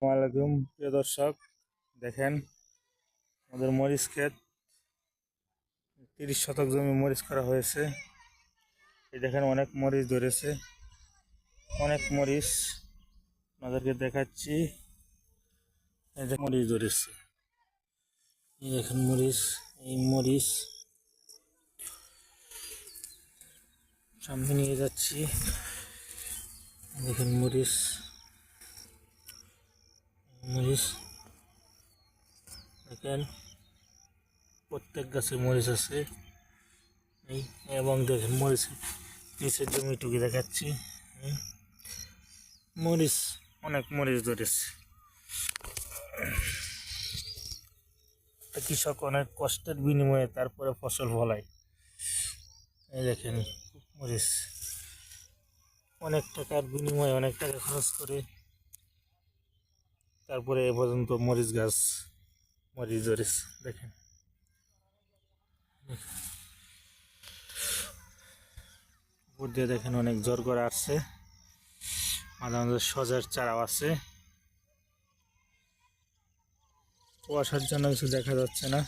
আসসালামাইকুম প্রিয় দর্শক, দেখেন আমাদের মরিচ ক্ষেত 30 শতক জমি মরিচ করা হয়েছে। এই দেখেন অনেক মরিচ ধরেছে, অনেক মরিচ আপনাদেরকে দেখাচ্ছি। এই যে মরিচ ধরেছে, এই দেখেন মরিচ, এই মরিচ সামনে নিয়ে যাচ্ছি। দেখেন মরিচ, মরিচ দেখেন প্রত্যেক গাছে মরিচ আছে। এই এবং দেখেন মরিচ নিচের জমিটুকু দেখাচ্ছি। মরিচ, অনেক মরিচ ধরেছে। কৃষক অনেক কষ্টের বিনিময়ে তারপরে ফসল ফলায়। এই দেখেন মরিচ, অনেক টাকার বিনিময়ে অনেক টাকা খরচ করে তারপরে এ পর্যন্ত মরিচ গাছ মরিচ ধরেছে। দেখেন উপর দিয়ে দেখেন অনেক জোর করে আসছে, মাঝে মাঝে সজার চারাও আছে। কুয়াশার জন্য কিছু দেখা যাচ্ছে না।